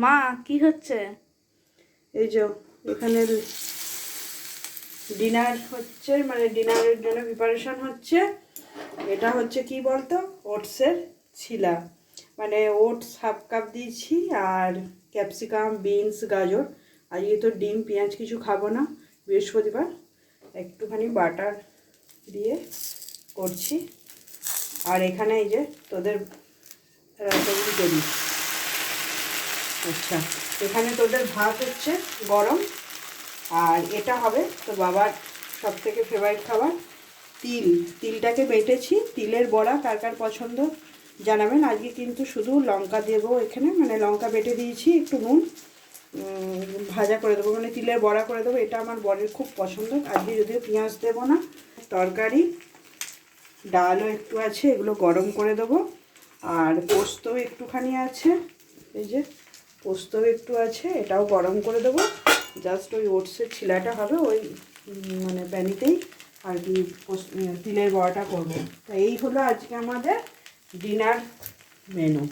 মা কি হচ্ছে? এই যে এখানে ডিনার হচ্ছে, মানে ডিনারের জন্য প্রিপারেশন হচ্ছে। এটা হচ্ছে কি বলতো, ওটসের ছিলা, মানে ওটস হাফ কাপ দিয়েছি আর ক্যাপসিকাম, বিনস, গাজর। আজকে তো ডিম পেঁয়াজ কিছু খাবো না, বৃহস্পতিবার। একটুখানি বাটার দিয়ে করছি। আর এখানে এই যে তোদের দেবি, আচ্ছা এখানে তোদের ভাত হচ্ছে গরম। আর এটা হবে তো বাবার সব থেকে ফেভারিট খাবার, তিলটাকে বেটেছি। তিলের বড়া কার কার পছন্দ জানাবেন। আজকে কিন্তু শুধু লঙ্কা দেবো এখানে, মানে লঙ্কা বেটে দিয়েছি, একটু নুন ভাজা করে দেবো, মানে তিলের বড়া করে দেবো। এটা আমার বরের খুব পছন্দ। আজকে যদিও পেঁয়াজ দেবো না। তরকারি, ডালও একটু আছে, এগুলো গরম করে দেবো। আর পোস্তও একটুখানি আছে, এই যে পোস্তও একটু আছে, এটাও গরম করে দেবো। জাস্ট ওই ওটসের ছিলাটা হবে ওই মানে প্যানিতেই আর কি, তিলের বড়াটা করবো। তা এই হলো আজকে আমাদের ডিনার মেনু।